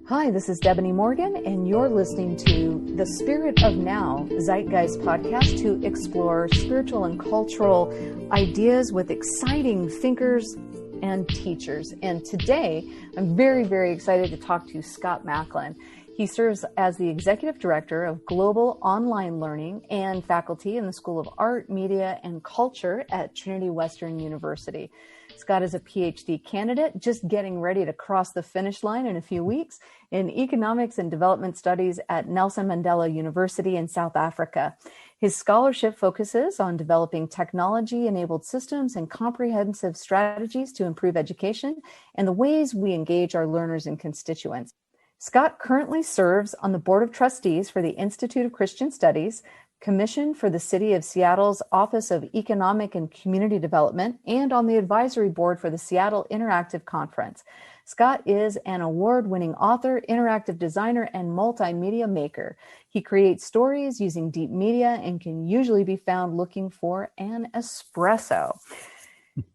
Hi, this is Debony Morgan, and you're listening to the Spirit of Now Zeitgeist podcast to explore spiritual and cultural ideas with exciting thinkers and teachers. And today, I'm very, very excited to talk to Scott Macklin. He serves as the Executive Director of Global Online Learning and faculty in the School of Art, Media, and Culture at Trinity Western University. Scott is a PhD candidate just getting ready to cross the finish line in a few weeks in economics and development studies at Nelson Mandela University in South Africa. His scholarship focuses on developing technology-enabled systems and comprehensive strategies to improve education and the ways we engage our learners and constituents. Scott currently serves on the Board of Trustees for the Institute of Christian Studies, Commission for the City of Seattle's Office of Economic and Community Development, and on the advisory board for the Seattle Interactive Conference. Scott is an award-winning author, interactive designer, and multimedia maker. He creates stories using deep media and can usually be found looking for an espresso.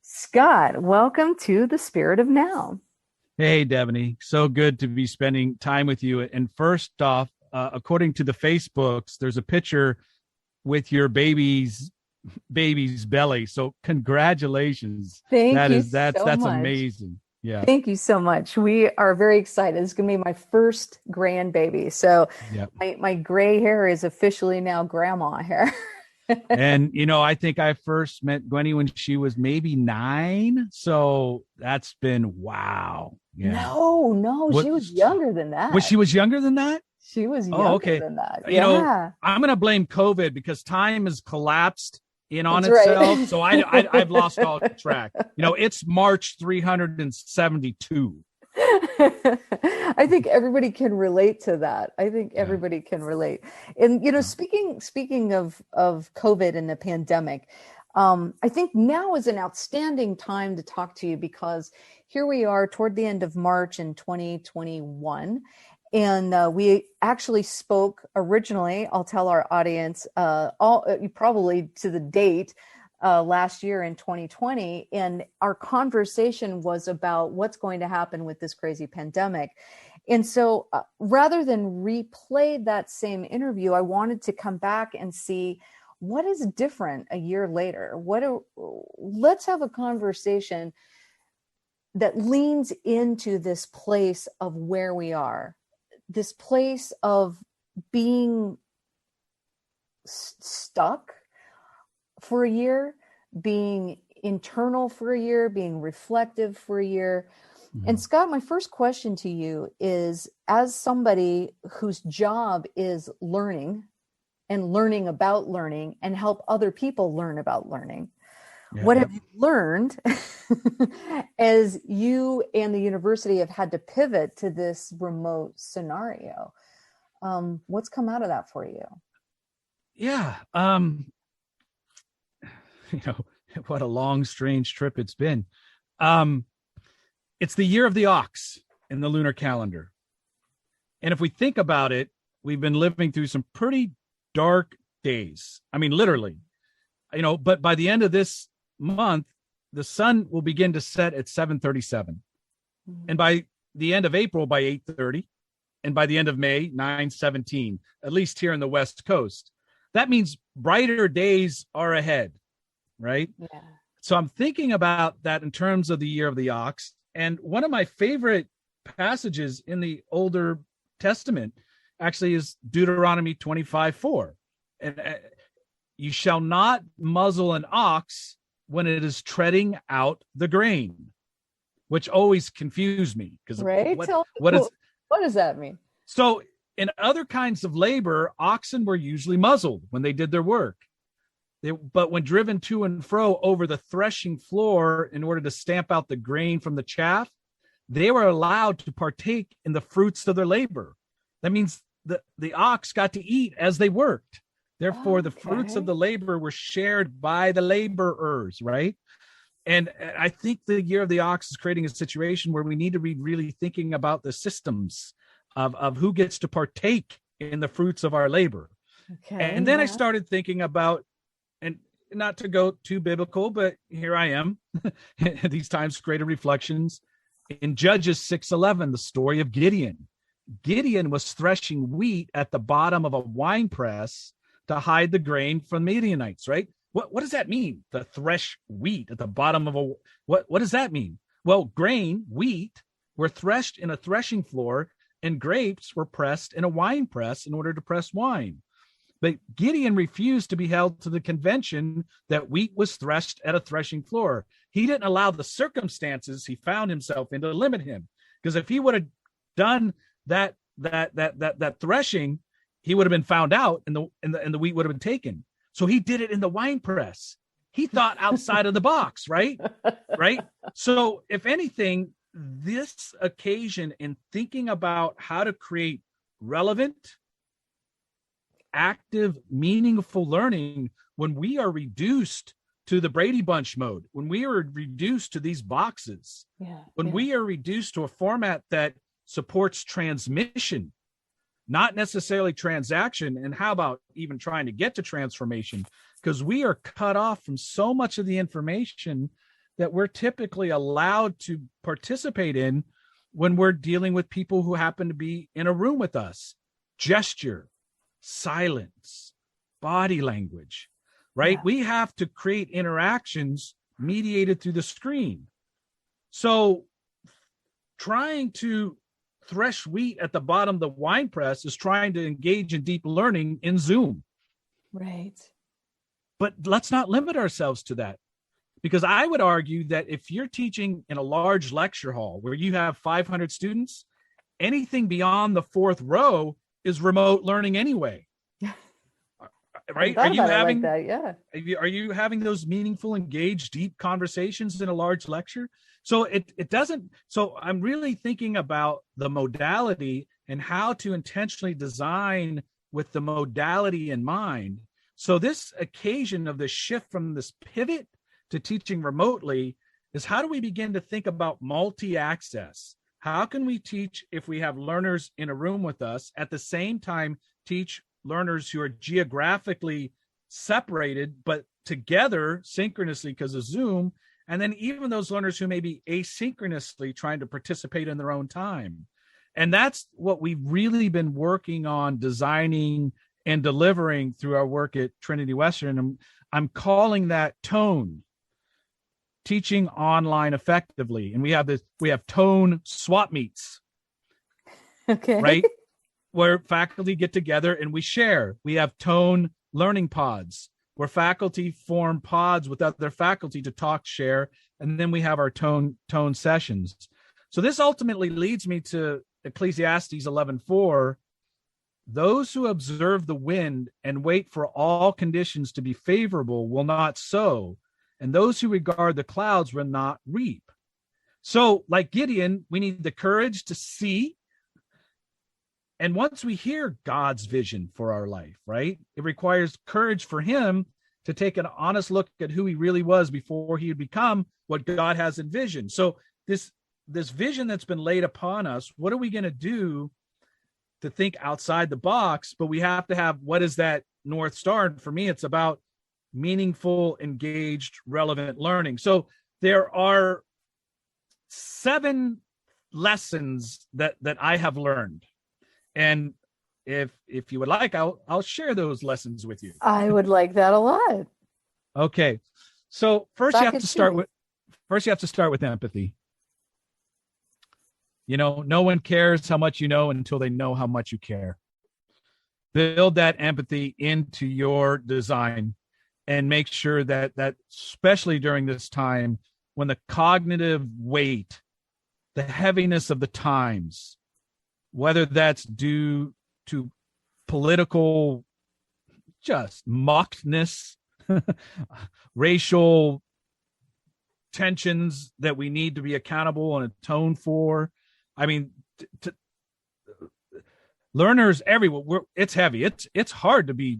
Scott, welcome to the Spirit of Now. Hey, Debony. So good to be spending time with you. And first off, according to the Facebooks, there's a picture with your baby's belly. So congratulations. That's amazing. Yeah. Thank you so much. We are very excited. It's going to be my first grandbaby. So yep. my gray hair is officially now grandma hair. And, I think I first met Gwenny when she was maybe 9. So that's been wow. Yeah. No, she was younger than that. She was younger than that? She was younger than that. Yeah. I'm going to blame COVID because time has collapsed in on itself. Right. So I've lost all track. It's March 372. I think everybody can relate to that. Everybody can relate. And, speaking of COVID and the pandemic, I think now is an outstanding time to talk to you because here we are toward the end of March in 2021. And we actually spoke originally, I'll tell our audience, probably to the date, last year in 2020. And our conversation was about what's going to happen with this crazy pandemic. And so rather than replay that same interview, I wanted to come back and see what is different a year later. Let's have a conversation that leans into this place of where we are. This place of being stuck for a year, being internal for a year, being reflective for a year. Mm-hmm. And Scott, my first question to you is, as somebody whose job is learning and learning about learning and help other people learn about learning, what have you learned as you and the university have had to pivot to this remote scenario? What's come out of that for you? Yeah. What a long, strange trip it's been. It's the year of the ox in the lunar calendar. And if we think about it, we've been living through some pretty dark days. I mean, literally, but by the end of this month, the sun will begin to set at 7:37. Mm-hmm. And by the end of April, by 8:30. And by the end of May, 9:17, at least here in the West Coast. That means brighter days are ahead, right? Yeah. So I'm thinking about that in terms of the year of the ox. And one of my favorite passages in the Older Testament actually is Deuteronomy 25:4. And you shall not muzzle an ox when it is treading out the grain, which always confused me because what does that mean? So in other kinds of labor, oxen were usually muzzled when they did their work. But when driven to and fro over the threshing floor in order to stamp out the grain from the chaff, they were allowed to partake in the fruits of their labor. That means the ox got to eat as they worked. Therefore, the fruits of the labor were shared by the laborers, right? And I think the year of the ox is creating a situation where we need to be really thinking about the systems of who gets to partake in the fruits of our labor. Okay, and then I started thinking about, and not to go too biblical, but here I am, these times creative reflections in Judges 6:11, the story of Gideon. Gideon was threshing wheat at the bottom of a wine press to hide the grain from Midianites, right? What does that mean? To thresh wheat at the bottom of a what does that mean? Well, grain, wheat, were threshed in a threshing floor, and grapes were pressed in a wine press in order to press wine. But Gideon refused to be held to the convention that wheat was threshed at a threshing floor. He didn't allow the circumstances he found himself in to limit him. Because if he would have done that threshing, he would have been found out, and the wheat would have been taken. So he did it in the wine press. He thought outside of the box, right? Right. So if anything, this occasion in thinking about how to create relevant, active, meaningful learning, when we are reduced to the Brady Bunch mode, when we are reduced to these boxes, when we are reduced to a format that supports transmission, not necessarily transaction, and how about even trying to get to transformation, because we are cut off from so much of the information that we're typically allowed to participate in when we're dealing with people who happen to be in a room with us. Gesture, silence, body language, right? We have to create interactions mediated through the screen. So trying to thresh wheat at the bottom of the wine press is trying to engage in deep learning in Zoom. Right. But let's not limit ourselves to that. Because I would argue that if you're teaching in a large lecture hall where you have 500 students, anything beyond the fourth row is remote learning anyway. Right? Are you having like that? Yeah. Are you having those meaningful, engaged, deep conversations in a large lecture? So it doesn't. So I'm really thinking about the modality and how to intentionally design with the modality in mind. So this occasion of the shift from this pivot to teaching remotely is, how do we begin to think about multi-access? How can we teach if we have learners in a room with us, at the same time teach learners who are geographically separated but together synchronously because of Zoom, and then even those learners who may be asynchronously trying to participate in their own time? And that's what we've really been working on designing and delivering through our work at Trinity Western. I'm calling that tone, teaching online effectively. And we have tone swap meets. Okay. Right? Where faculty get together and we share. We have tone learning pods, where faculty form pods with other faculty to talk, share, and then we have our tone sessions. So this ultimately leads me to Ecclesiastes 11:4. Those who observe the wind and wait for all conditions to be favorable will not sow, and those who regard the clouds will not reap. So, like Gideon, we need the courage to see. And once we hear God's vision for our life, right, it requires courage for him to take an honest look at who he really was before he had become what God has envisioned. So this vision that's been laid upon us, what are we going to do to think outside the box? But we have to have, what is that North Star? And for me, it's about meaningful, engaged, relevant learning. So there are 7 lessons that I have learned. And if you would like, I'll share those lessons with you. I would like that a lot. Okay. So first you have to start with empathy. You know, no one cares how much you know until they know how much you care. Build that empathy into your design and make sure that especially during this time when the cognitive weight, the heaviness of the times, whether that's due to political just muckness, racial tensions that we need to be accountable and atone for. I mean, learners everywhere, it's heavy. It's hard to be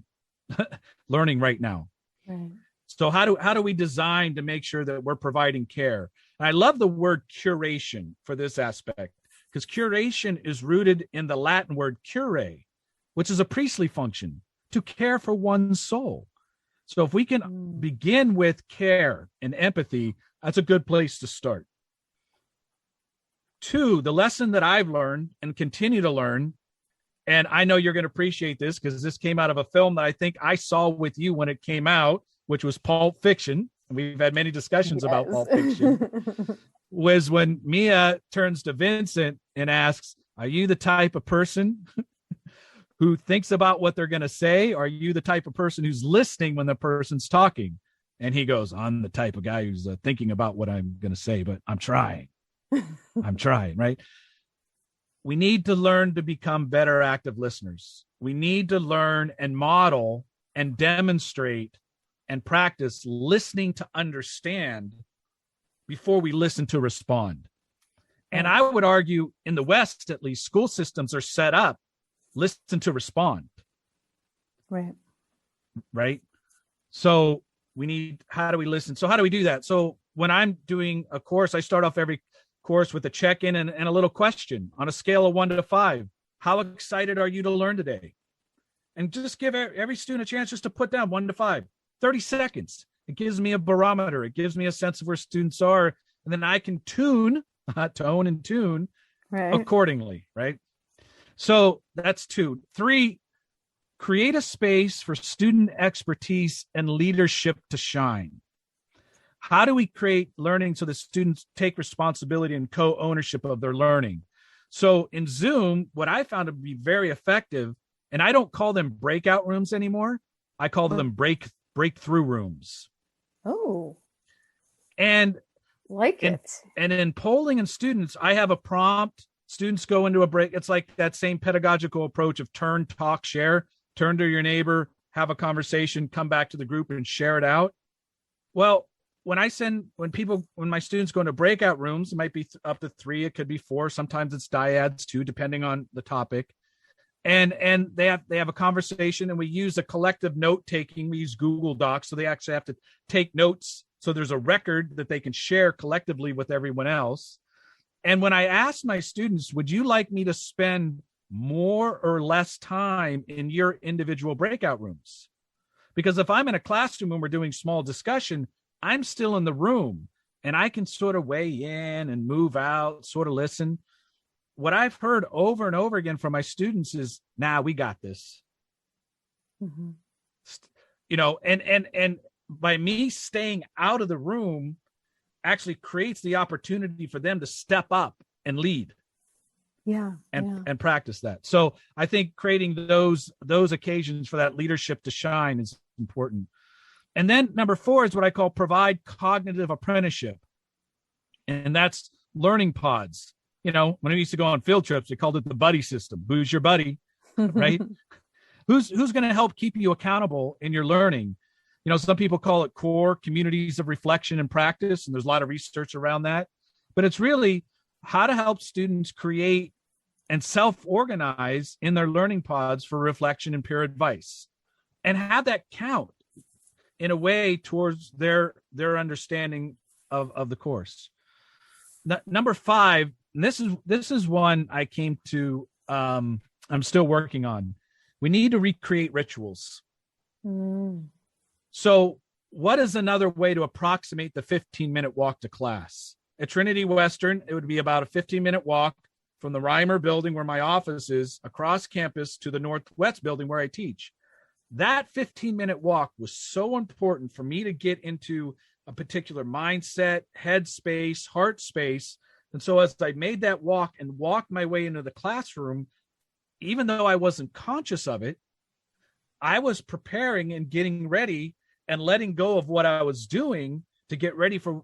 learning right now. Right. So how do we design to make sure that we're providing care? And I love the word curation for this aspect, because curation is rooted in the Latin word cure, which is a priestly function, to care for one's soul. So if we can begin with care and empathy, that's a good place to start. two, the lesson that I've learned and continue to learn, and I know you're going to appreciate this because this came out of a film that I think I saw with you when it came out, which was Pulp Fiction. And we've had many discussions about Pulp Fiction. Was when Mia turns to Vincent and asks, are you the type of person who thinks about what they're going to say? Or are you the type of person who's listening when the person's talking? And he goes, I'm the type of guy who's thinking about what I'm going to say, but I'm trying. I'm trying, right? We need to learn to become better active listeners. We need to learn and model and demonstrate and practice listening to understand before we listen to respond. And I would argue in the West, at least, school systems are set up, listen to respond. Right. So we need, how do we listen? So how do we do that? So when I'm doing a course, I start off every course with a check-in and a little question on a scale of 1 to 5. How excited are you to learn today? And just give every student a chance just to put down 1 to 5, 30 seconds. It gives me a barometer. It gives me a sense of where students are. And then I can tone and tune accordingly, right? So that's 2. 3, create a space for student expertise and leadership to shine. How do we create learning so the students take responsibility and co-ownership of their learning? So in Zoom, what I found to be very effective, and I don't call them breakout rooms anymore. I call them breakthrough rooms. Oh, and it. And in polling and students, I have a prompt. Students go into a break. It's like that same pedagogical approach of turn, talk, share. Turn to your neighbor, have a conversation, come back to the group and share it out. Well, when my students go into breakout rooms, it might be up to 3, it could be 4, sometimes it's dyads too, depending on the topic. And they have a conversation, and we use a collective note taking. We use Google Docs, so they actually have to take notes. So there's a record that they can share collectively with everyone else. And when I asked my students, would you like me to spend more or less time in your individual breakout rooms? Because if I'm in a classroom and we're doing small discussion, I'm still in the room and I can sort of weigh in and move out, sort of listen. What I've heard over and over again from my students is, nah, we got this. Mm-hmm. You know, and by me staying out of the room actually creates the opportunity for them to step up and lead. And practice that. So I think creating those occasions for that leadership to shine is important. And then number 4 is what I call provide cognitive apprenticeship. And that's learning pods. You know, when we used to go on field trips, we called it the buddy system. Who's your buddy, right? Who's going to help keep you accountable in your learning? You know, some people call it core communities of reflection and practice. And there's a lot of research around that. But it's really how to help students create and self-organize in their learning pods for reflection and peer advice, and have that count in a way towards their understanding of the course. Number 5, and this is one I came to, I'm still working on. We need to recreate rituals. So what is another way to approximate the 15-minute walk to class? At Trinity Western, it would be about a 15-minute walk from the Reimer building where my office is across campus to the Northwest building where I teach. That 15-minute walk was so important for me to get into a particular mindset, head space, heart space. And so as I made that walk and walked my way into the classroom, even though I wasn't conscious of it, I was preparing and getting ready and letting go of what I was doing to get ready for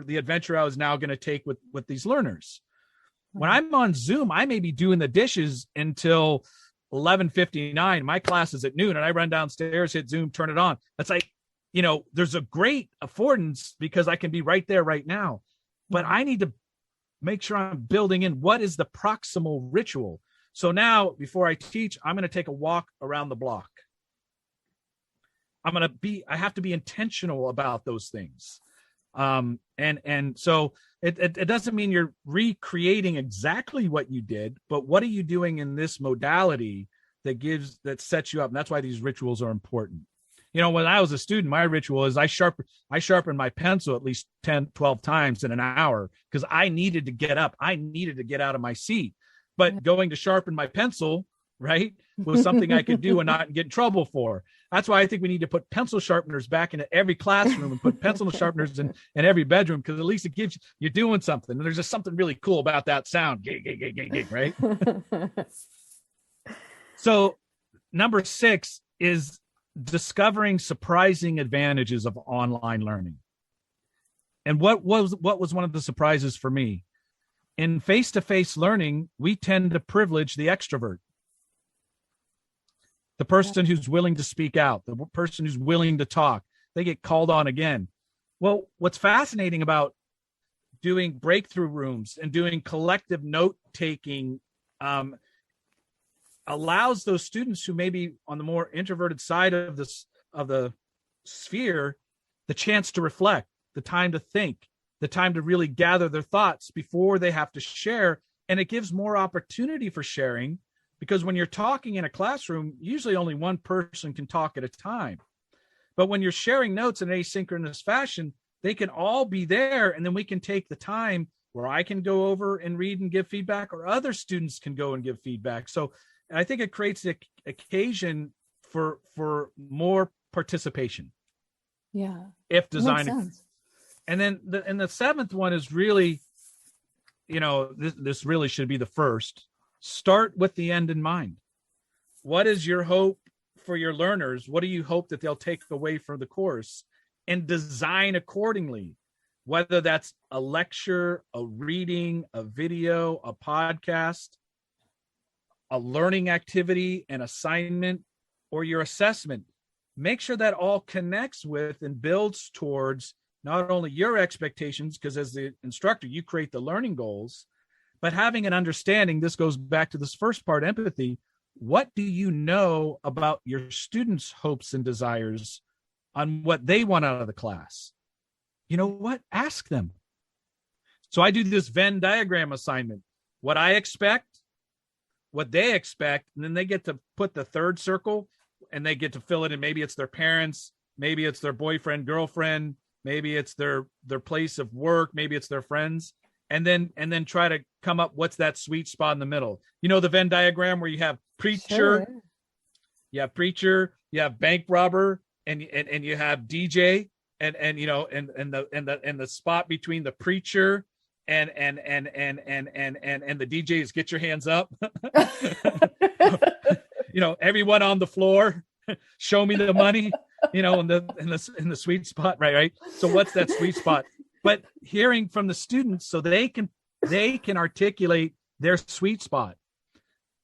the adventure I was now going to take with these learners. When I'm on Zoom, I may be doing the dishes until 11:59. My class is at noon, and I run downstairs, hit Zoom, turn it on. That's like, you know, there's a great affordance because I can be right there right now. But I need to make sure I'm building in what is the proximal ritual. So now, before I teach, I'm going to take a walk around the block. I have to be intentional about those things. And so it doesn't mean you're recreating exactly what you did, but what are you doing in this modality that sets you up? And that's why these rituals are important. When I was a student, my ritual is I sharpened my pencil at least 10, 12 times in an hour because I needed to get up. I needed to get out of my seat. But going to sharpen my pencil, right, was something I could do and not get in trouble for. That's why I think we need to put pencil sharpeners back into every classroom and put pencil sharpeners in every bedroom, because at least it gives you're doing something. And there's just something really cool about that sound, right? So number 6 is discovering surprising advantages of online learning. And what was one of the surprises for me? In face-to-face learning, we tend to privilege the extrovert, the person who's willing to speak out, the person who's willing to talk. They get called on again. Well, what's fascinating about doing breakthrough rooms and doing collective note-taking allows those students who may be on the more introverted side of the sphere the chance to reflect, the time to think, the time to really gather their thoughts before they have to share. And it gives more opportunity for sharing, because when you're talking in a classroom, usually only one person can talk at a time. But when you're sharing notes in asynchronous fashion, they can all be there, and then we can take the time where I can go over and read and give feedback, or other students can go and give feedback. So I think it creates the occasion for more participation. Yeah. If designed. And then the 7th one is really, this really should be the first. Start with the end in mind. What is your hope for your learners? What do you hope that they'll take away from the course? And design accordingly, whether that's a lecture, a reading, a video, a podcast, a learning activity, an assignment, or your assessment. Make sure that all connects with and builds towards not only your expectations, because as the instructor, you create the learning goals, but having an understanding. This goes back to this first part, empathy. What do you know about your students' hopes and desires on what they want out of the class? You know what? Ask them. So I do this Venn diagram assignment. What I expect, what they expect, and then they get to put the third circle and they get to fill it in. Maybe it's their parents, maybe it's their boyfriend, girlfriend, maybe it's their place of work, maybe it's their friends, and then try to come up what's that sweet spot in the middle. The Venn diagram where you have preacher, you have bank robber, and you have DJ, and the spot between the preacher and the DJ is get your hands up. Everyone on the floor, show me the money. In the sweet spot, right? So what's that sweet spot? But hearing from the students so they can articulate their sweet spot,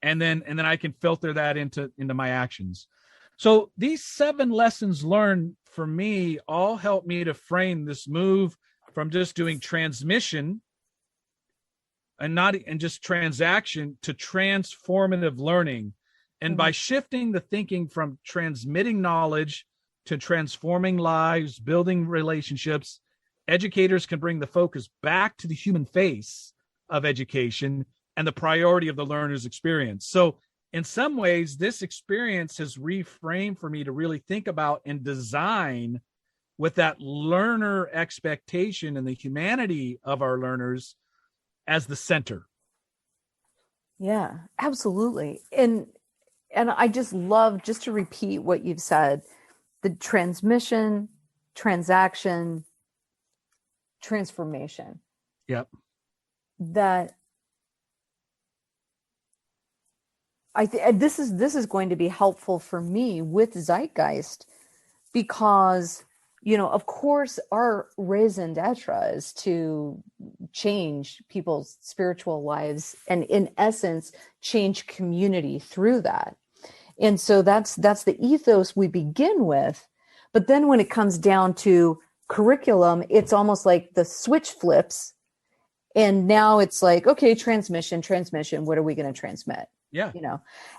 and then I can filter that into my actions. So these 7 lessons learned for me all help me to frame this move from just doing transmission and just transaction to transformative learning. And by shifting the thinking from transmitting knowledge to transforming lives, building relationships, educators can bring the focus back to the human face of education and the priority of the learner's experience. So in some ways, this experience has reframed for me to really think about and design with that learner expectation and the humanity of our learners as the center. Yeah, absolutely. And I just love, just to repeat what you've said, the transmission, transaction, transformation. Yep. That this is going to be helpful for me with Zeitgeist, because, of course, our raison d'etre is to change people's spiritual lives and, in essence, change community through that. And so that's the ethos we begin with. But then when it comes down to curriculum, it's almost like the switch flips. And now it's like, okay, transmission, what are we going to transmit? Yeah.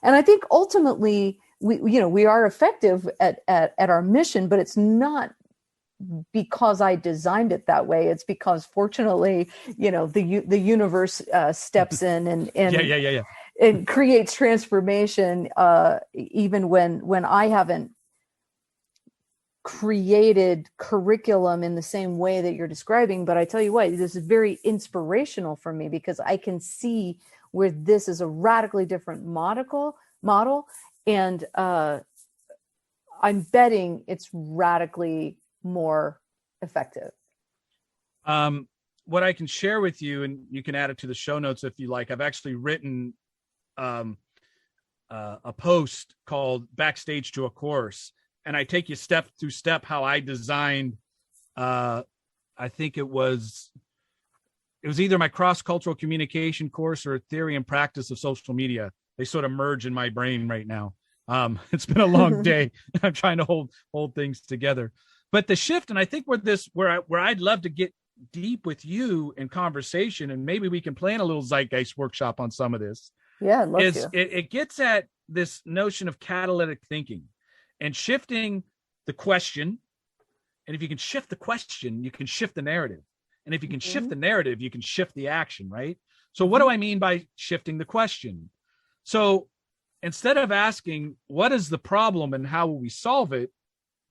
And I think ultimately we are effective at our mission, but it's not because I designed it that way. It's because fortunately, the universe steps in and and creates transformation, even when I haven't created curriculum in the same way that you're describing, but I tell you what, this is very inspirational for me because I can see where this is a radically different model, and I'm betting it's radically more effective. What I can share with you, and you can add it to the show notes if you like, I've actually written a post called Backstage to a Course, and I take you step through step how I designed, I think it was either my cross-cultural communication course or theory and practice of social media. They sort of merge in my brain right now. It's been a long day. I'm trying to hold things together. But the shift, and I think where I'd love to get deep with you in conversation, and maybe we can plan a little Zeitgeist workshop on some of this. Yeah, I'd love to. It gets at this notion of catalytic thinking and shifting the question. And if you can shift the question, you can shift the narrative. And if you can shift the narrative, you can shift the action, right? So what do I mean by shifting the question? So instead of asking, what is the problem and how will we solve it?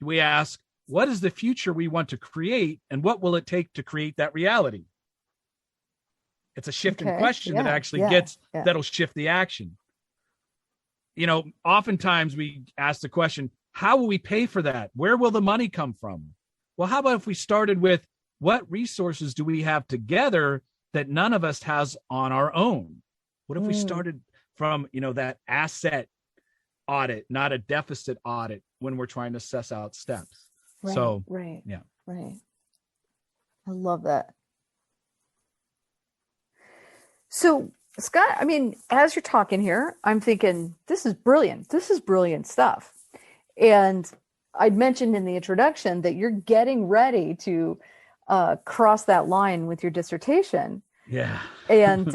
We ask, what is the future we want to create and what will it take to create that reality? It's a shift in question that actually that'll shift the action. You know, oftentimes we ask the question, how will we pay for that? Where will the money come from? Well, how about if we started with, what resources do we have together that none of us has on our own? What if we started from, that asset audit, not a deficit audit when we're trying to assess out steps? Right. I love that. So, Scott, I mean, as you're talking here, I'm thinking, this is brilliant. This is brilliant stuff. And I'd mentioned in the introduction that you're getting ready to cross that line with your dissertation. Yeah. And,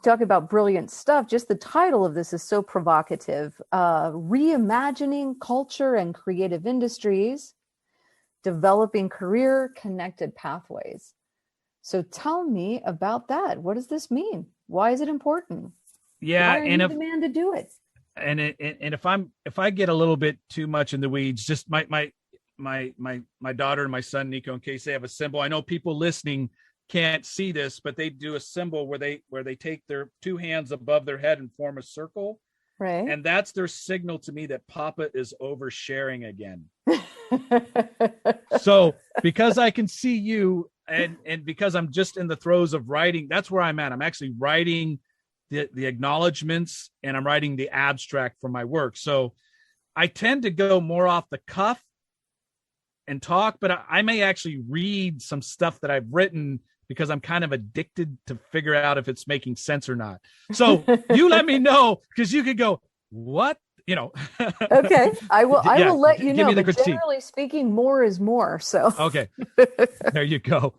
talk about brilliant stuff. Just the title of this is so provocative. Reimagining culture and creative industries, developing career connected pathways. So tell me about that. What does this mean? Why is it important? Yeah. Why are you the man to do it? And if I get a little bit too much in the weeds, just my daughter and my son, Nico and Casey, have a symbol. I know people listening can't see this, but they do a symbol where they take their two hands above their head and form a circle. Right. And that's their signal to me that Papa is oversharing again. So because I can see you and because I'm just in the throes of writing, that's where I'm at. I'm actually writing the acknowledgements and I'm writing the abstract for my work. So I tend to go more off the cuff and talk, but I may actually read some stuff that I've written because I'm kind of addicted to figure out if it's making sense or not. So you let me know, because you could go, what? Okay. I will let you know. But critique. Generally speaking, more is more. So okay. There you go.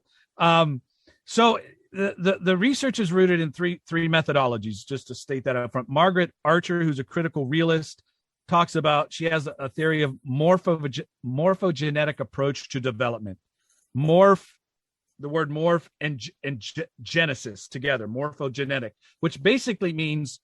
So the research is rooted in three methodologies, just to state that up front. Margaret Archer, who's a critical realist, talks about, she has a theory of morphogenetic approach to development. The word morph and genesis together, morphogenetic, which basically means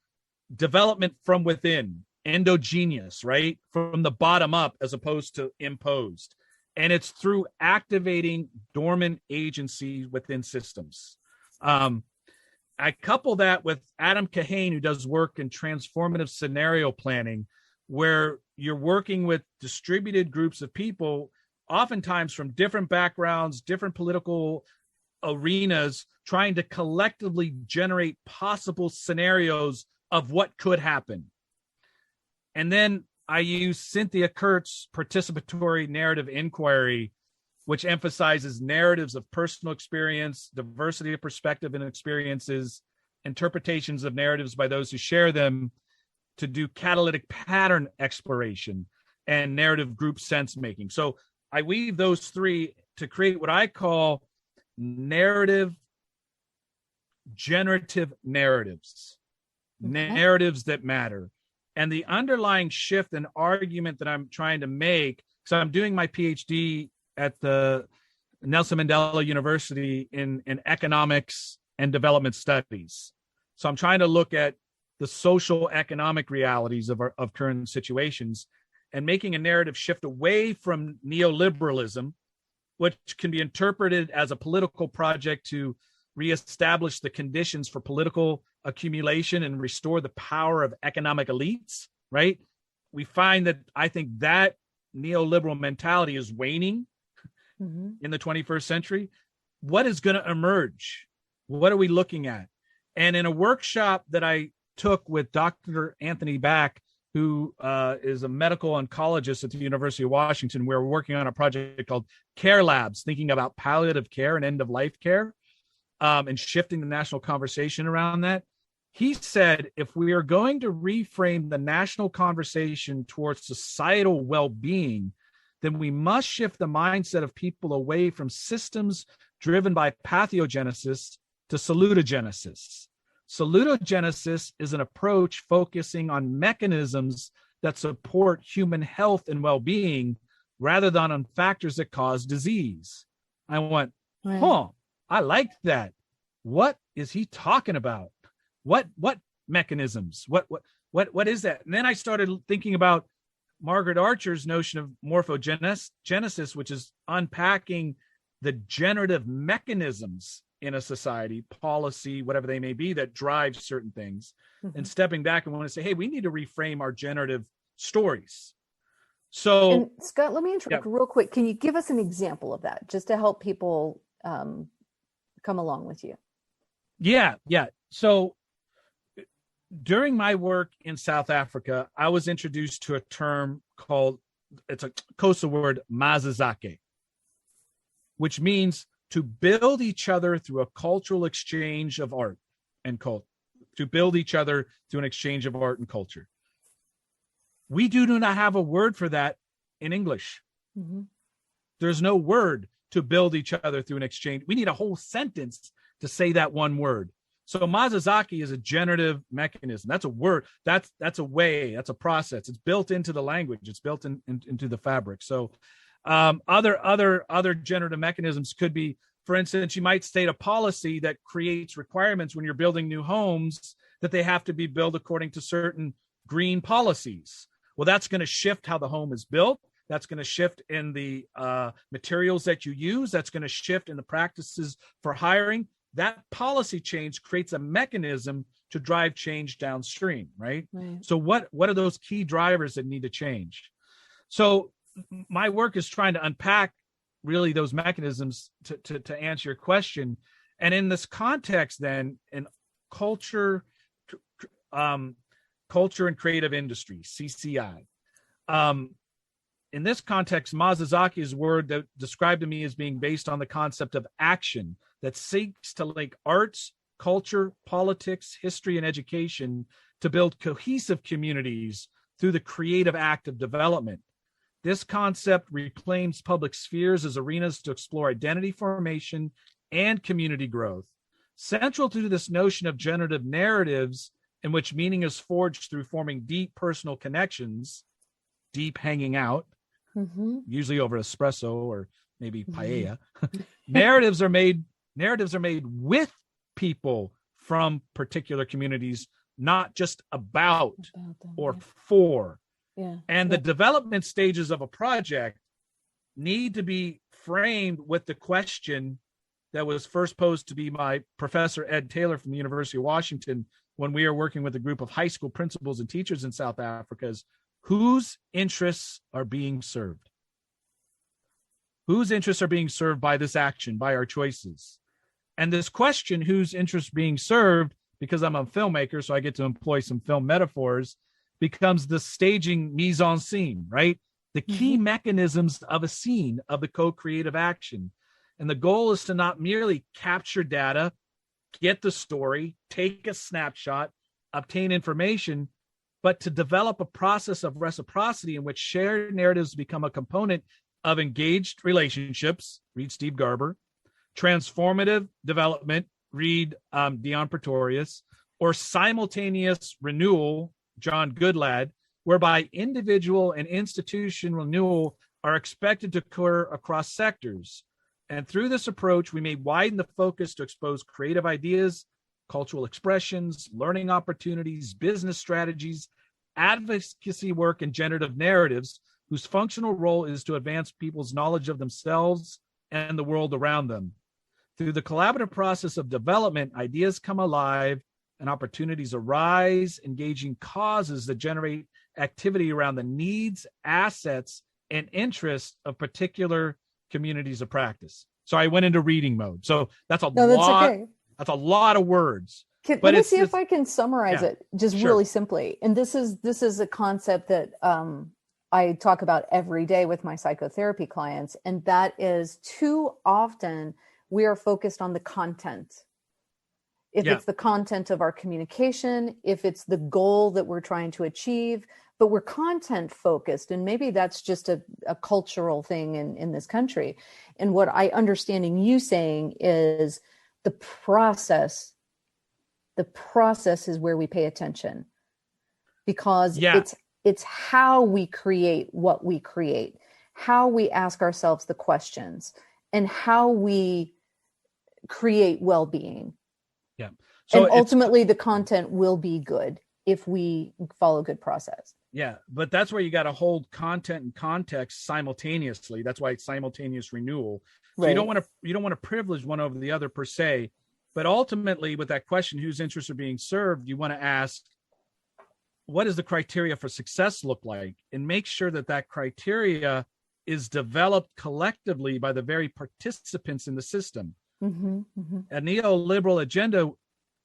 development from within, endogenous, right? From the bottom up as opposed to imposed. And it's through activating dormant agency within systems. I couple that with Adam Kahane, who does work in transformative scenario planning, where you're working with distributed groups of people, oftentimes from different backgrounds, different political arenas, trying to collectively generate possible scenarios of what could happen. And then I use Cynthia Kurtz's participatory narrative inquiry, which emphasizes narratives of personal experience, diversity of perspective and experiences, interpretations of narratives by those who share them, to do catalytic pattern exploration and narrative group sense making. So I weave those three to create what I call narrative generative narratives, narratives that matter. And the underlying shift and argument that I'm trying to make, so I'm doing my PhD at the Nelson Mandela University in economics and development studies. So I'm trying to look at the social economic realities of current situations. and making a narrative shift away from neoliberalism, which can be interpreted as a political project to reestablish the conditions for political accumulation and restore the power of economic elites, right? We find that I think that neoliberal mentality is waning in the 21st century. What is going to emerge? What are we looking at? And in a workshop that I took with Dr. Anthony Back, who is a medical oncologist at the University of Washington, we were working on a project called Care Labs, thinking about palliative care and end-of-life care, and shifting the national conversation around that. He said, if we are going to reframe the national conversation towards societal well-being, then we must shift the mindset of people away from systems driven by pathogenesis to salutogenesis. Salutogenesis is an approach focusing on mechanisms that support human health and well-being rather than on factors that cause disease. I went, I liked that. What is he talking about? What mechanisms? What is that? And then I started thinking about Margaret Archer's notion of morphogenesis, which is unpacking the generative mechanisms in a society, policy, whatever they may be, that drive certain things, and stepping back and want to say, hey, we need to reframe our generative stories. So, and Scott, let me interrupt real quick. Can you give us an example of that, just to help people come along with you? Yeah. So during my work in South Africa, I was introduced to a term called, it's a Xhosa word, Masizakhe, which means to build each other through a cultural exchange of art and culture, to build each other through an exchange of art and culture. We do not have a word for that in English. There's no word to build each other through an exchange. We need a whole sentence to say that one word. So Masizakhe is a generative mechanism. That's a word. That's a way. That's a process. It's built into the language. It's built into the fabric. So other generative mechanisms could be, for instance, you might state a policy that creates requirements when you're building new homes that they have to be built according to certain green policies. Well, that's going to shift how the home is built. That's going to shift in the materials that you use. That's going to shift in the practices for hiring. That policy change creates a mechanism to drive change downstream, right? So what are those key drivers that need to change? So my work is trying to unpack really those mechanisms to answer your question. And in this context, then, in culture and creative industry, CCI, in this context, Masizakhe's word that described to me as being based on the concept of action that seeks to link arts, culture, politics, history, and education to build cohesive communities through the creative act of development. This concept reclaims public spheres as arenas to explore identity formation and community growth. Central to this notion of generative narratives, in which meaning is forged through forming deep personal connections, deep hanging out, usually over espresso or maybe paella. Narratives are made with people from particular communities, not just about or for. And the development stages of a project need to be framed with the question that was first posed to be by Professor Ed Taylor from the University of Washington when we are working with a group of high school principals and teachers in South Africa, is whose interests are being served? Whose interests are being served by this action, by our choices? And this question, whose interests being served, because I'm a filmmaker, so I get to employ some film metaphors, becomes the staging mise en scene, right? The key mechanisms of a scene, of the co-creative action. And the goal is to not merely capture data, get the story, take a snapshot, obtain information, but to develop a process of reciprocity in which shared narratives become a component of engaged relationships, read Steve Garber, transformative development, read Dion Pretorius, or simultaneous renewal, John Goodlad, whereby individual and institution renewal are expected to occur across sectors. And through this approach, we may widen the focus to expose creative ideas, cultural expressions, learning opportunities, business strategies, advocacy work in generative narratives, whose functional role is to advance people's knowledge of themselves and the world around them. Through the collaborative process of development, ideas come alive and opportunities arise, engaging causes that generate activity around the needs, assets, and interests of particular communities of practice. So I went into reading mode. So that's a lot. Okay. That's a lot of words. Let me see if I can summarize it just really simply. And this is a concept that I talk about every day with my psychotherapy clients. And that is, too often we are focused on the content. If it's the content of our communication, if it's the goal that we're trying to achieve, but we're content focused. And maybe that's just a cultural thing in this country. And what I understanding you saying is the process is where we pay attention, because it's how we create what we create, how we ask ourselves the questions, and how we create well-being. Yeah. So and ultimately the content will be good if we follow good process. Yeah. But that's where you got to hold content and context simultaneously. That's why it's simultaneous renewal. So right. You don't want to privilege one over the other per se, but ultimately with that question, whose interests are being served, you want to ask, what does the criteria for success look like? And make sure that criteria is developed collectively by the very participants in the system. Mm-hmm, mm-hmm. A neoliberal agenda,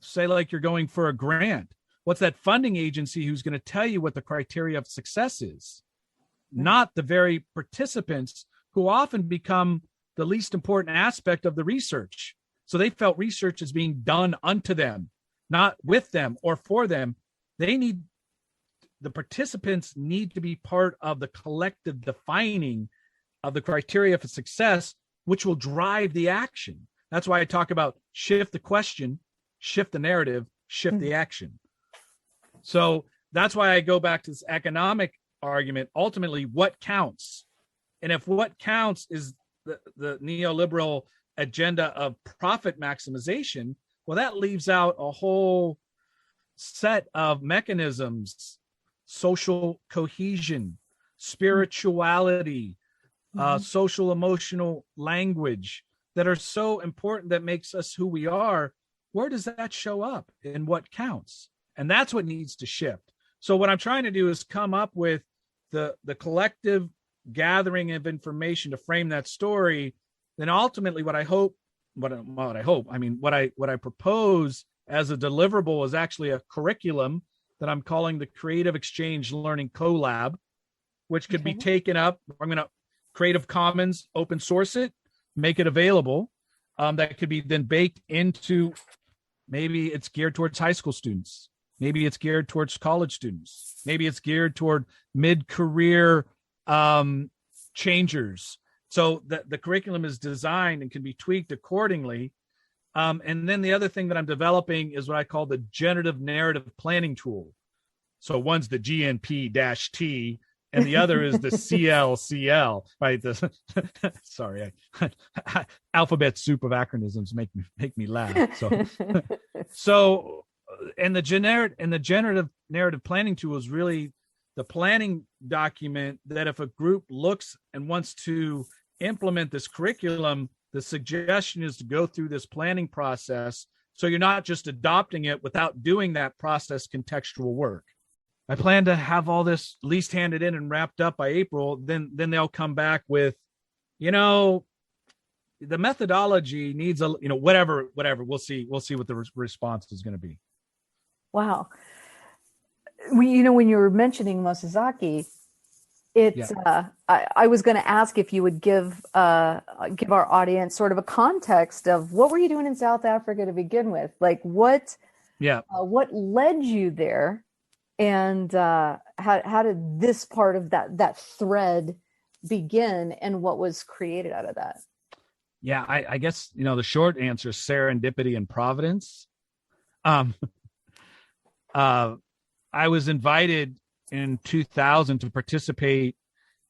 say like you're going for a grant. What's that funding agency who's going to tell you what the criteria of success is? Mm-hmm. Not the very participants who often become the least important aspect of the research. So they felt research is being done unto them, not with them or for them. The participants need to be part of the collective defining of the criteria for success, which will drive the action. That's why I talk about shift the question, shift the narrative, shift the action. So that's why I go back to this economic argument. Ultimately, what counts? And if what counts is the neoliberal agenda of profit maximization, well, that leaves out a whole set of mechanisms: social cohesion, spirituality, social emotional language, that are so important, that makes us who we are. Where does that show up and what counts? And that's what needs to shift. So what I'm trying to do is come up with the collective gathering of information to frame that story. Then ultimately what I propose as a deliverable is actually a curriculum that I'm calling the Creative Exchange Learning Collab, which could be taken up. I'm going to Creative Commons open source it, make it available. That could be then baked into, maybe it's geared towards high school students. Maybe it's geared towards college students. Maybe it's geared toward mid-career changers. So the curriculum is designed and can be tweaked accordingly. And then the other thing that I'm developing is what I call the generative narrative planning tool. So one's the GNP-T and the other is the CLCL, right? Sorry, alphabet soup of acronyms make me laugh. So and the generative narrative planning tool is really the planning document that if a group looks and wants to implement this curriculum, the suggestion is to go through this planning process. So you're not just adopting it without doing that process contextual work. I plan to have all this at least handed in and wrapped up by April. Then they'll come back with, the methodology needs whatever. We'll see what the response is going to be. Wow. When you were mentioning Masizakhe, I was going to ask if you would give our audience sort of a context of what were you doing in South Africa to begin with? Like what led you there, and how did this part of that thread begin, and what was created out of that? Yeah, I guess the short answer is serendipity and providence. I was invited in 2000 to participate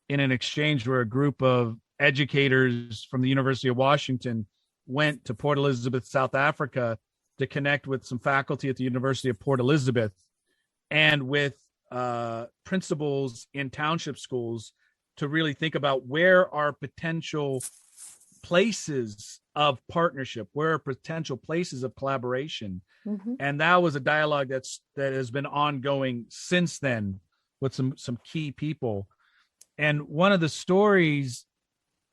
in an exchange where a group of educators from the University of Washington went to Port Elizabeth, South Africa, to connect with some faculty at the University of Port Elizabeth, and with principals in township schools to really think about where are potential places of partnership, where are potential places of collaboration. Mm-hmm. And that was a dialogue that has been ongoing since then with some key people. And one of the stories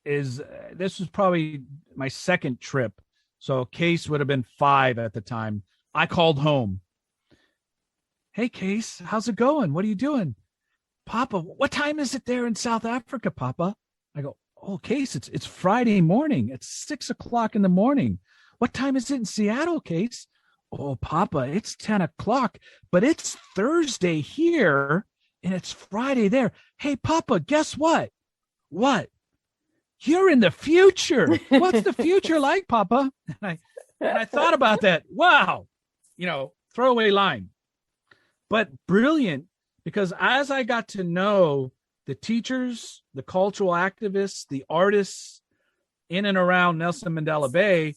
is, this was probably my second trip. So Case would have been 5 at the time. I called home. Hey, Case, how's it going? What are you doing? Papa, what time is it there in South Africa, Papa? I go, oh, Case, it's Friday morning. It's 6 o'clock in the morning. What time is it in Seattle, Case? Oh, Papa, it's 10 o'clock, but it's Thursday here and it's Friday there. Hey, Papa, guess what? What? You're in the future. What's the future like, Papa? And I thought about that. Wow. Throwaway line, but brilliant, because as I got to know the teachers, the cultural activists, the artists in and around Nelson Mandela Bay,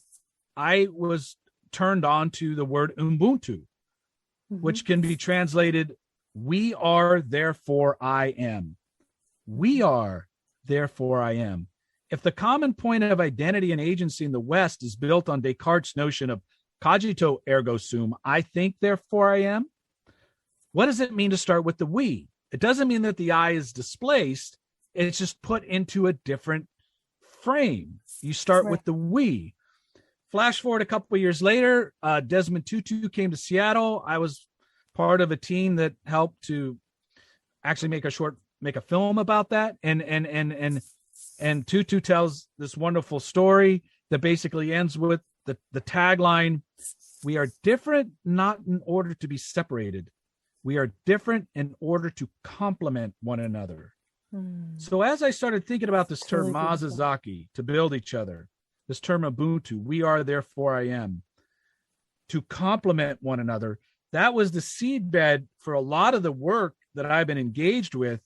I was turned on to the word Ubuntu, mm-hmm. which can be translated, we are, therefore I am. We are, therefore I am. If the common point of identity and agency in the West is built on Descartes' notion of cogito ergo sum, I think, therefore I am, what does it mean to start with the we? It doesn't mean that the I is displaced. It's just put into a different frame. You start with the we. Flash forward a couple of years later, Desmond Tutu came to Seattle. I was part of a team that helped to actually make a film about that. And Tutu tells this wonderful story that basically ends with the tagline, we are different not in order to be separated. We are different in order to complement one another. So as I started thinking about this term Masizakhe, to build each other, this term Ubuntu, we are, therefore I am, to complement one another, that was the seedbed for a lot of the work that I've been engaged with.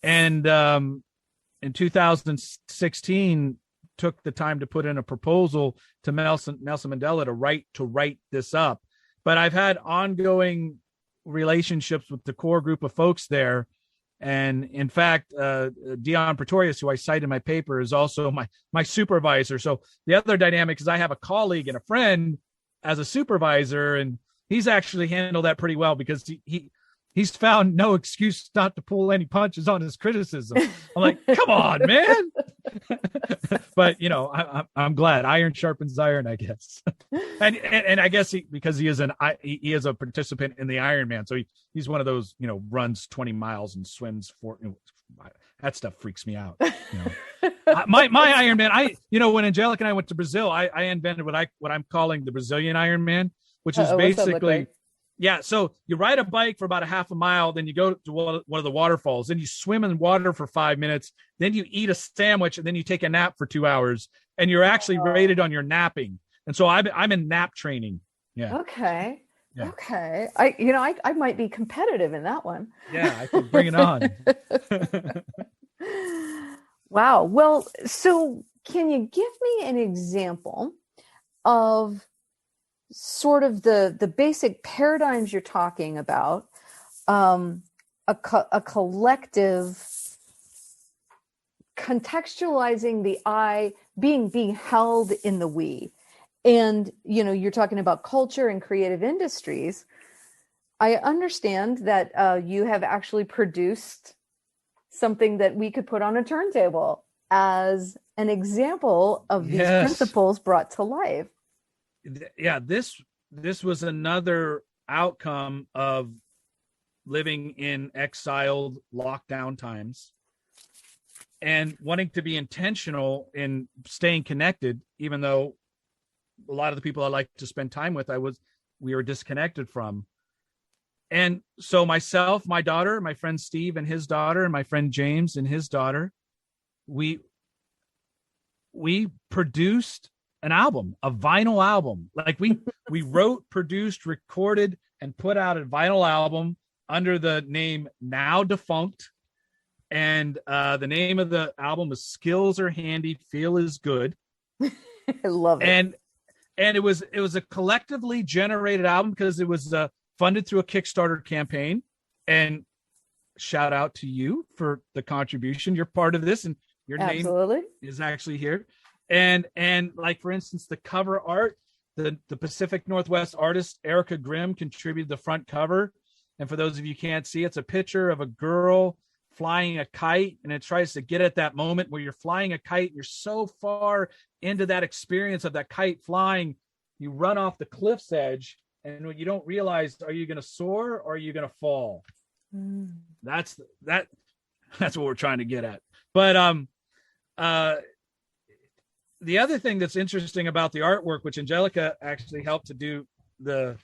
And in 2016, took the time to put in a proposal to Nelson Mandela to write this up. But I've had ongoing relationships with the core group of folks there. And in fact, Dion Pretorius, who I cite in my paper, is also my supervisor. So the other dynamic is I have a colleague and a friend as a supervisor, and he's actually handled that pretty well because he's found no excuse not to pull any punches on his criticism. I'm like, come on, man. But I'm glad iron sharpens iron, I guess. and I guess because he is a participant in the Ironman, so he's one of those runs 20 miles and swims that stuff freaks me out. My Ironman, when Angelica and I went to Brazil, I invented what I'm calling the Brazilian Ironman, which is basically. Yeah, so you ride a bike for about a half a mile, then you go to one of the waterfalls, then you swim in water for 5 minutes, then you eat a sandwich, and then you take a nap for 2 hours, and you're actually rated on your napping. And so I'm in nap training. Yeah. Okay. Yeah. Okay. I might be competitive in that one. Yeah, I could bring it on. Wow. Well, so can you give me an example of sort of the basic paradigms you're talking about, a collective contextualizing the I being held in the we, and you're talking about culture and creative industries. I understand that you have actually produced something that we could put on a turntable as an example of these principles brought to life. Yeah, this was another outcome of living in exiled lockdown times and wanting to be intentional in staying connected, even though a lot of the people I like to spend time with, we were disconnected from. And so myself, my daughter, my friend Steve and his daughter, and my friend James and his daughter, we produced an album, a vinyl album. Like we wrote, produced, recorded, and put out a vinyl album under the name Now Defunkt. And the name of the album is Skills Are Handy, Feel Is Good. I love it. And it was a collectively generated album because it was funded through a Kickstarter campaign. And shout out to you for the contribution. You're part of this, and your Absolutely. name is actually here. And like, for instance, the cover art, the Pacific Northwest artist Erica Grimm contributed the front cover. And for those of you who can't see, it's a picture of a girl flying a kite, and it tries to get at that moment where you're flying a kite. You're so far into that experience of that kite flying, you run off the cliff's edge, and when you don't realize, are you going to soar or are you going to fall? That's what we're trying to get at. But the other thing that's interesting about the artwork, which Angelica actually helped to do the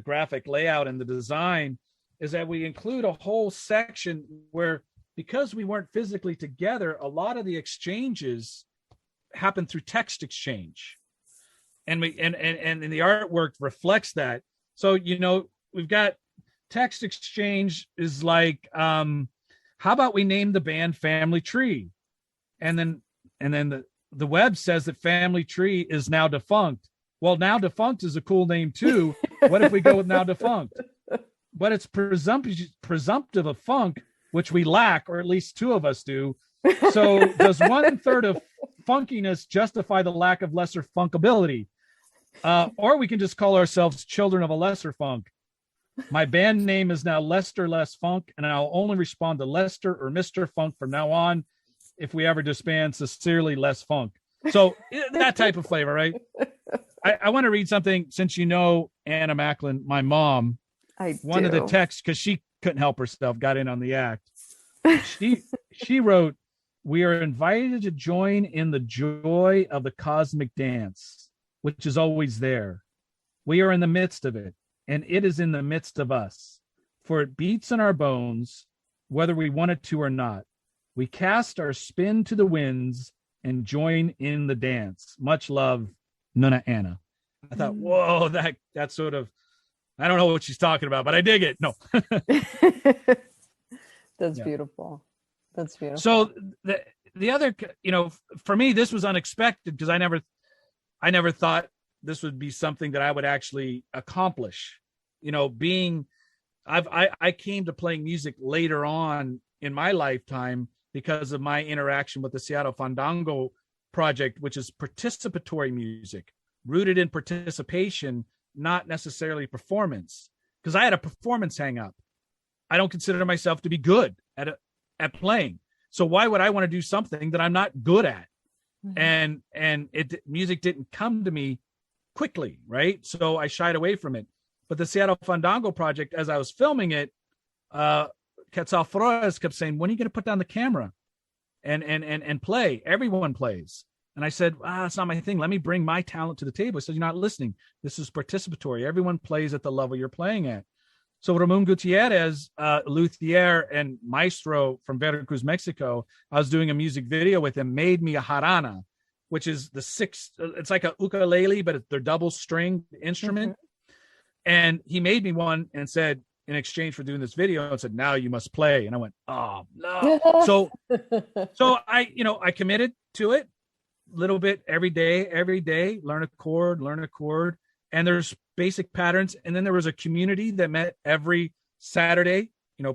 graphic layout and the design, is that we include a whole section where, because we weren't physically together, a lot of the exchanges happen through text exchange, and the artwork reflects that. So, we've got text exchange is like, how about we name the band Family Tree, and then the web says that Family Tree is now defunct. Well, now defunct is a cool name too. What if we go with now defunct? But it's presumptive of funk, which we lack, or at least two of us do. So does 1/3 of funkiness justify the lack of lesser funkability? Or we can just call ourselves children of a lesser funk. My band name is now Lester Less Funk, and I'll only respond to Lester or Mr. Funk from now on. If we ever disband, sincerely, Less Funk. So that type of flavor, right? I want to read something, since Anna Macklin, my mom. One of the texts, because she couldn't help herself, got in on the act. She wrote, "We are invited to join in the joy of the cosmic dance, which is always there. We are in the midst of it, and it is in the midst of us. For it beats in our bones, whether we want it to or not. We cast our spin to the winds and join in the dance. Much love, Nuna Anna." I thought, whoa, that sort of, I don't know what she's talking about, but I dig it. No. That's beautiful. That's beautiful. So the other, for me, this was unexpected, because I never thought this would be something that I would actually accomplish. I came to playing music later on in my lifetime because of my interaction with the Seattle Fandango project, which is participatory music, rooted in participation, not necessarily performance. Because I had a performance hang up. I don't consider myself to be good at playing. So why would I want to do something that I'm not good at? Mm-hmm. And music didn't come to me quickly, right? So I shied away from it. But the Seattle Fandango project, as I was filming it, Quetzal Flores kept saying, "When are you going to put down the camera and play? Everyone plays." And I said, "It's not my thing. Let me bring my talent to the table." He said, "You're not listening. This is participatory. Everyone plays at the level you're playing at." So Ramon Gutierrez, luthier and maestro from Veracruz, Mexico, I was doing a music video with him, made me a jarana, which is it's like a ukulele, but they're double stringed instrument. Mm-hmm. And he made me one and said, in exchange for doing this video, and said, "Now you must play." And I went, "Oh no." so I committed to it a little bit every day, learn a chord. And there's basic patterns. And then there was a community that met every Saturday,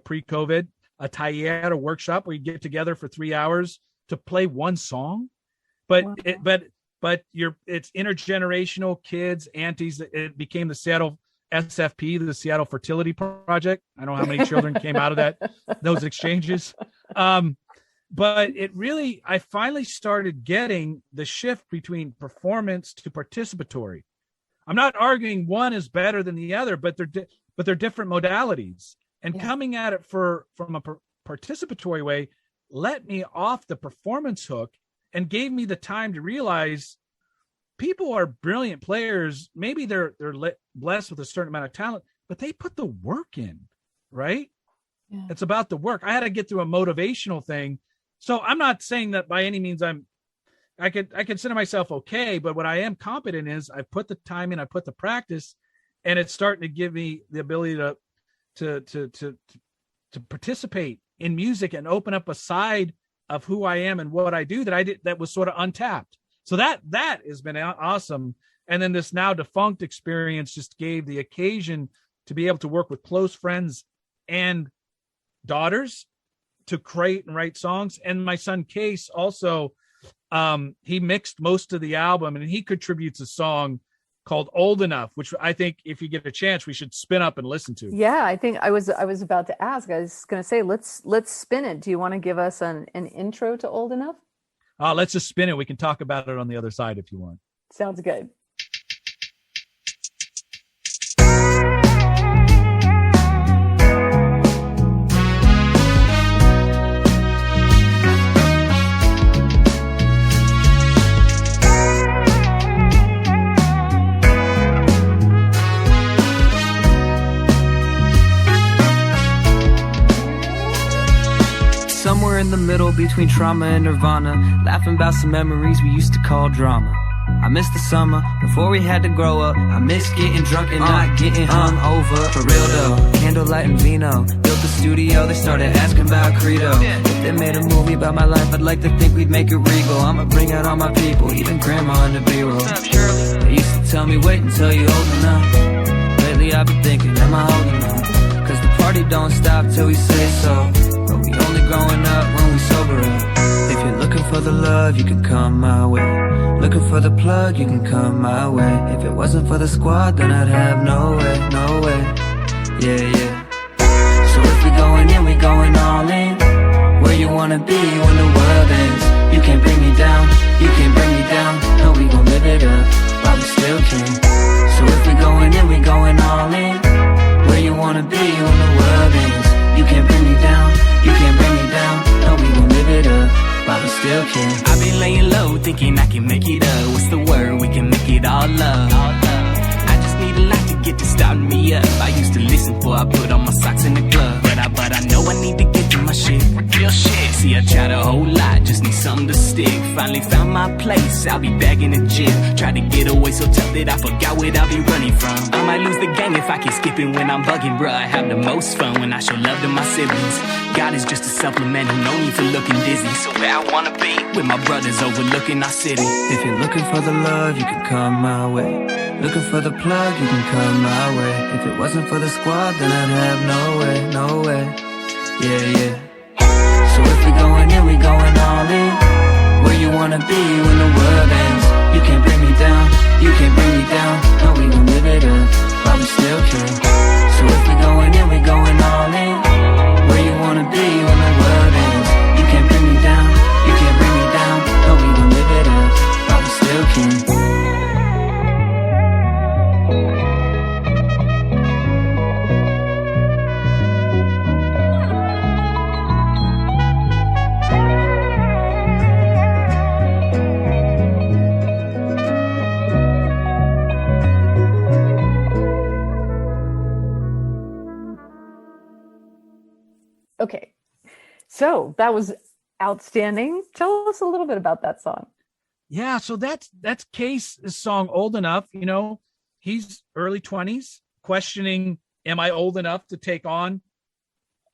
pre-COVID, a taller, a workshop where you get together for 3 hours to play one song. But wow. It's intergenerational, kids, aunties. It became the Seattle SFP, the Seattle Fertility Project. I don't know how many children came out of those exchanges. But I finally started getting the shift between performance to participatory. I'm not arguing one is better than the other, but they're different modalities. And coming at it from a participatory way let me off the performance hook and gave me the time to realize people are brilliant players. Maybe they're blessed with a certain amount of talent, but they put the work in, right? Yeah. It's about the work. I had to get through a motivational thing. So I'm not saying that by any means I consider myself okay, but what I am competent is I put the time in, I put the practice, and it's starting to give me the ability to participate in music and open up a side of who I am and what I do that was sort of untapped. So that has been awesome. And then this now defunct experience just gave the occasion to be able to work with close friends and daughters to create and write songs. And my son Case also, he mixed most of the album, and he contributes a song called Old Enough, which I think if you get a chance, we should spin up and listen to. Yeah, I think I was about to ask. I was going to say, let's spin it. Do you want to give us an intro to Old Enough? Let's just spin it. We can talk about it on the other side if you want. Sounds good. Somewhere in the middle between trauma and nirvana, laughing about some memories we used to call drama. I miss the summer before we had to grow up. I miss getting drunk and not getting hung over. For real though, candlelight and vino. Built the studio, they started asking about Credo. If they made a movie about my life, I'd like to think we'd make it regal. I'ma bring out all my people, even grandma in the B-roll. They used to tell me wait until you're old enough. Lately I've been thinking, am I old enough? Cause the party don't stop till we say so. But we only growing up when we sober up. If you're looking for the love, you can come my way. Looking for the plug, you can come my way. If it wasn't for the squad, then I'd have no way, no way. Yeah, yeah. So if we going in, we going all in. Where you wanna be when the world ends. You can't bring me down, you can't bring me down. No, we gon' live it up, while we still can. So if we going in, we going all in. Where you wanna be when the world ends. You can't bring me down, you can't bring me down. No, we gon' live it up, while we still can. I've been laying low, thinking I can make it up. What's the word? We can make it all up. I just need a lot to get to starting me up. I used to listen before I put on my socks in the glove. But I know I need to get to my shit. Real shit. See, I tried a whole lot, just need something to stick. Finally found my place, I'll be back in the gym. Tried to get away so tough that I forgot what I'll be running from. I might lose the game if I keep skipping when I'm bugging, bruh. I have the most fun when I show love to my siblings. God is just a supplement, no need for looking dizzy. So where I wanna be, with my brothers overlooking our city. If you're looking for the love, you can come my way. Looking for the plug, you can come my way. If it wasn't for the squad, then I'd have no way, no way. Yeah, yeah. So if we going in, we going all in. Where you wanna be when the world ends. You can't bring me down, you can't bring me down. No, we gon' live it up, while we still can. So if we going in, we going all in. Where you wanna be when the world ends. You can't bring me down, you can't bring me down. No, we gon' live it up, while we still can. Okay, so that was outstanding. Tell us a little bit about that song. Yeah, so that's Case's song Old Enough. You know, he's early 20s, questioning, am I old enough to take on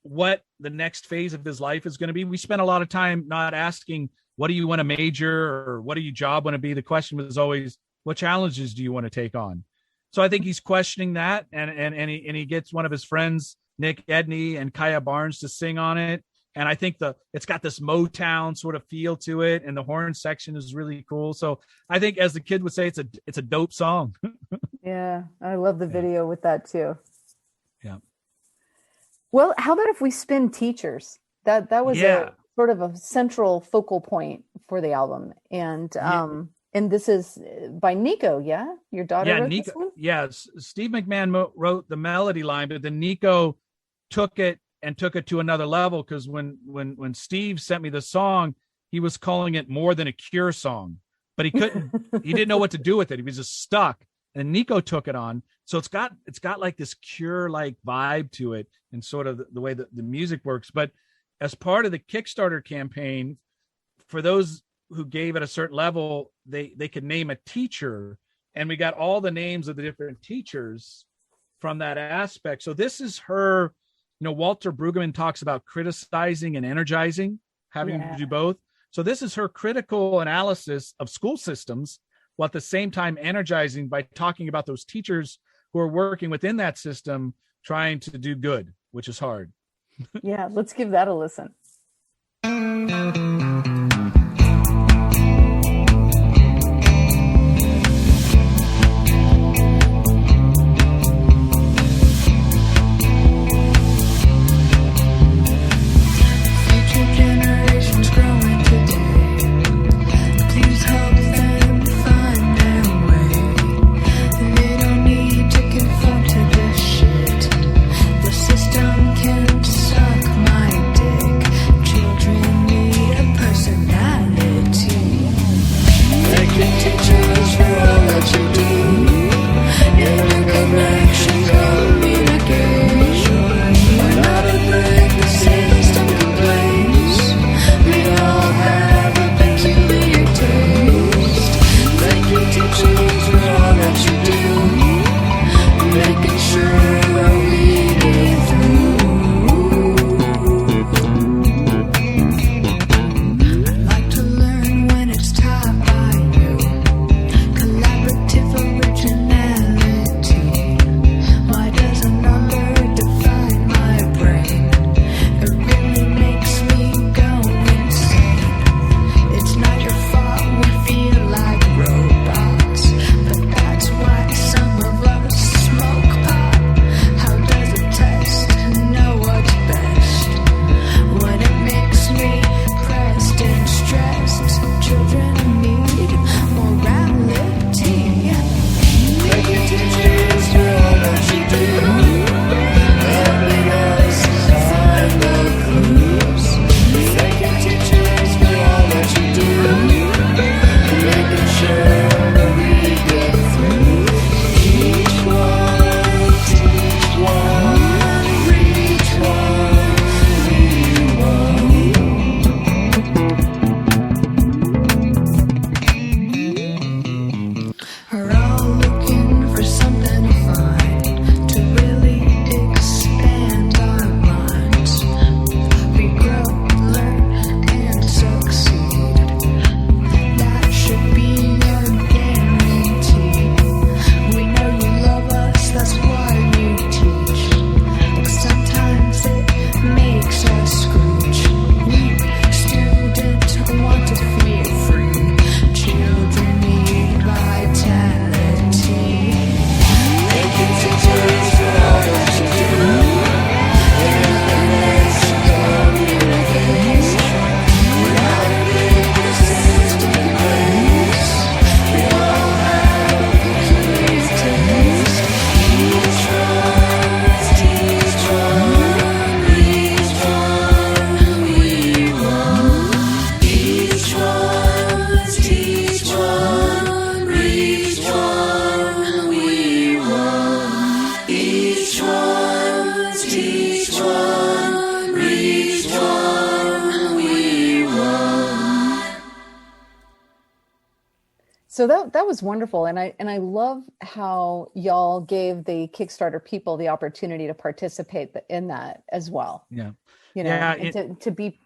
what the next phase of his life is going to be? We spent a lot of time not asking, what do you want to major or what do you job want to be? The question was always, what challenges do you want to take on? So I think he's questioning that, and he gets one of his friends, Nick Edney and Kaya Barnes, to sing on it. And I think it's got this Motown sort of feel to it, and the horn section is really cool. So I think, as the kid would say, it's a dope song. Yeah, I love the video with that too. Yeah. Well, how about if we spin Teachers? That was a sort of a central focal point for the album, and this is by Nico. Yeah, your daughter wrote Nico. This one? Yeah, Steve McMahon wrote the melody line, but then Nico took it to another level, because when Steve sent me the song, he was calling it More Than a Cure song, but he didn't know what to do with it. He was just stuck, and Nico took it on. So it's got like this Cure like vibe to it, and sort of the way that the music works. But as part of the Kickstarter campaign, for those who gave at a certain level, they could name a teacher, and we got all the names of the different teachers from that aspect. So this is her. You know, Walter Brueggemann talks about criticizing and energizing, having to do both. So this is her critical analysis of school systems, while at the same time energizing by talking about those teachers who are working within that system, trying to do good, which is hard. Yeah, let's give that a listen. So that was wonderful, and I love how y'all gave the Kickstarter people the opportunity to participate in that as well. Yeah, you know, yeah, and to be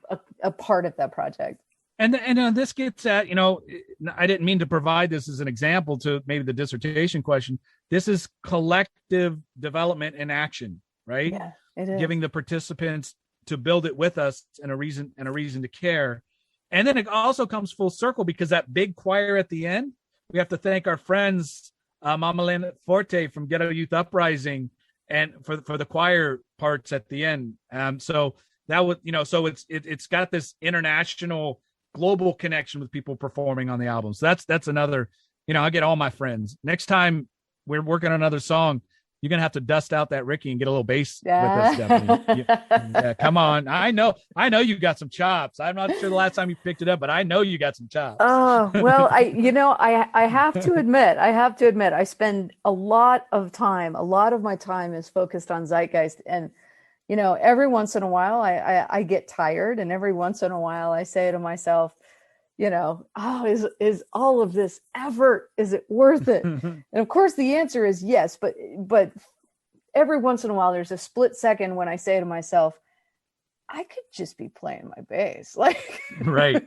a part of that project. And this gets at, I didn't mean to provide this as an example to maybe the dissertation question. This is collective development in action, right? Yeah, it is. Giving the participants to build it with us and a reason to care. And then it also comes full circle because that big choir at the end, we have to thank our friends, Mama Lynn Forte from Ghetto Youth Uprising, and for the choir parts at the end. So that would, so it's got this international, global connection with people performing on the album. So that's another, I get all my friends. Next time we're working on another song, you're going to have to dust out that Ricky and get a little bass with us, Stephanie. Yeah, come on. I know you got some chops. I'm not sure the last time you picked it up, but I know you got some chops. Oh, well, I have to admit, I spend a lot of my time is focused on Zeitgeist. And, every once in a while I get tired, and every once in a while I say to myself, is all of this effort, is it worth it? And of course the answer is yes, but every once in a while there's a split second when I say to myself, I could just be playing my bass, like right.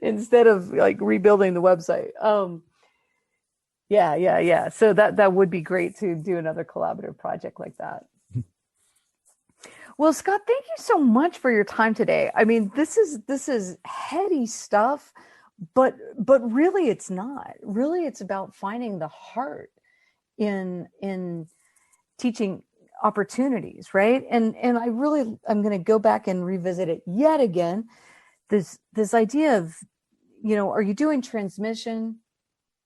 instead of like rebuilding the website. Yeah. So that would be great to do another collaborative project like that. Well, Scott, thank you so much for your time today. I mean, this is heady stuff, but really it's not. Really it's about finding the heart in teaching opportunities, right? And I'm going to go back and revisit it yet again. This idea of, are you doing transmission,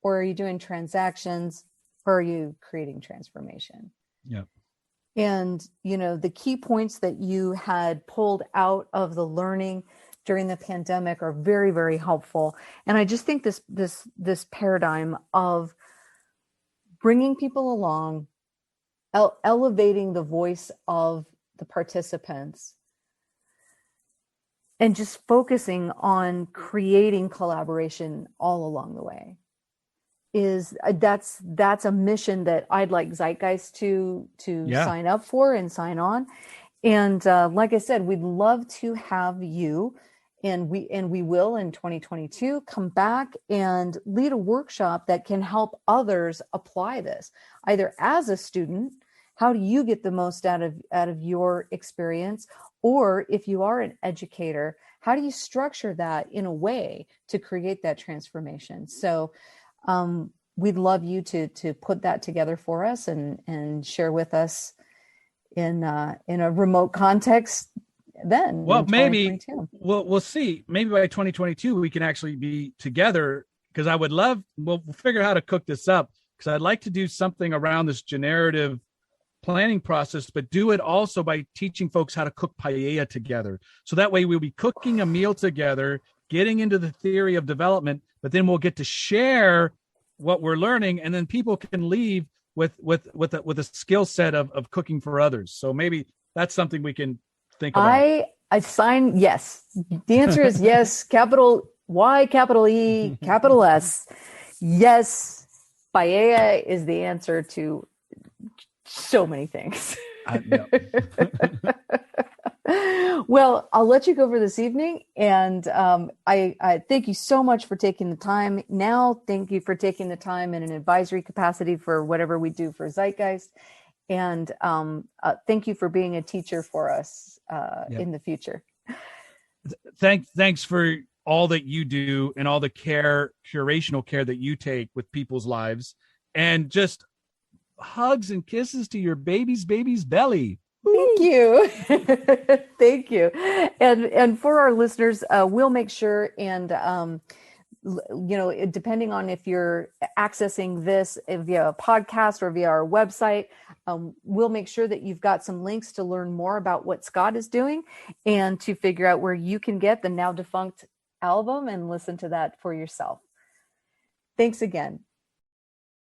or are you doing transactions, or are you creating transformation? Yeah. And, the key points that you had pulled out of the learning during the pandemic are very, very helpful. And I just think this paradigm of bringing people along, elevating the voice of the participants, and just focusing on creating collaboration all along the way that's a mission that I'd like Zeitgeist to sign up for and sign on. And like I said, we'd love to have you, and we will in 2022 come back and lead a workshop that can help others apply this, either as a student. How do you get the most out of your experience? Or if you are an educator, how do you structure that in a way to create that transformation? So we'd love you to put that together for us and share with us in a remote context then. Well, maybe we'll see. Maybe by 2022 we can actually be together, because I would love, we'll figure out how to cook this up, because I'd like to do something around this generative planning process, but do it also by teaching folks how to cook paella together. So that way we'll be cooking a meal together, getting into the theory of development, but then we'll get to share what we're learning, and then people can leave with a skill set of cooking for others. So maybe that's something we can think about. I sign yes. The answer is yes. Capital Y, capital E, capital S. Yes, paella is the answer to so many things. Well, I'll let you go for this evening. And I thank you so much for taking the time. Now, thank you for taking the time in an advisory capacity for whatever we do for Zeitgeist. And thank you for being a teacher for us in the future. Thanks for all that you do and all the curational care that you take with people's lives, and just hugs and kisses to your baby's belly. Thank you. Thank you. And for our listeners, we'll make sure, and depending on if you're accessing this via a podcast or via our website, we'll make sure that you've got some links to learn more about what Scott is doing, and to figure out where you can get the now defunct album and listen to that for yourself. Thanks again.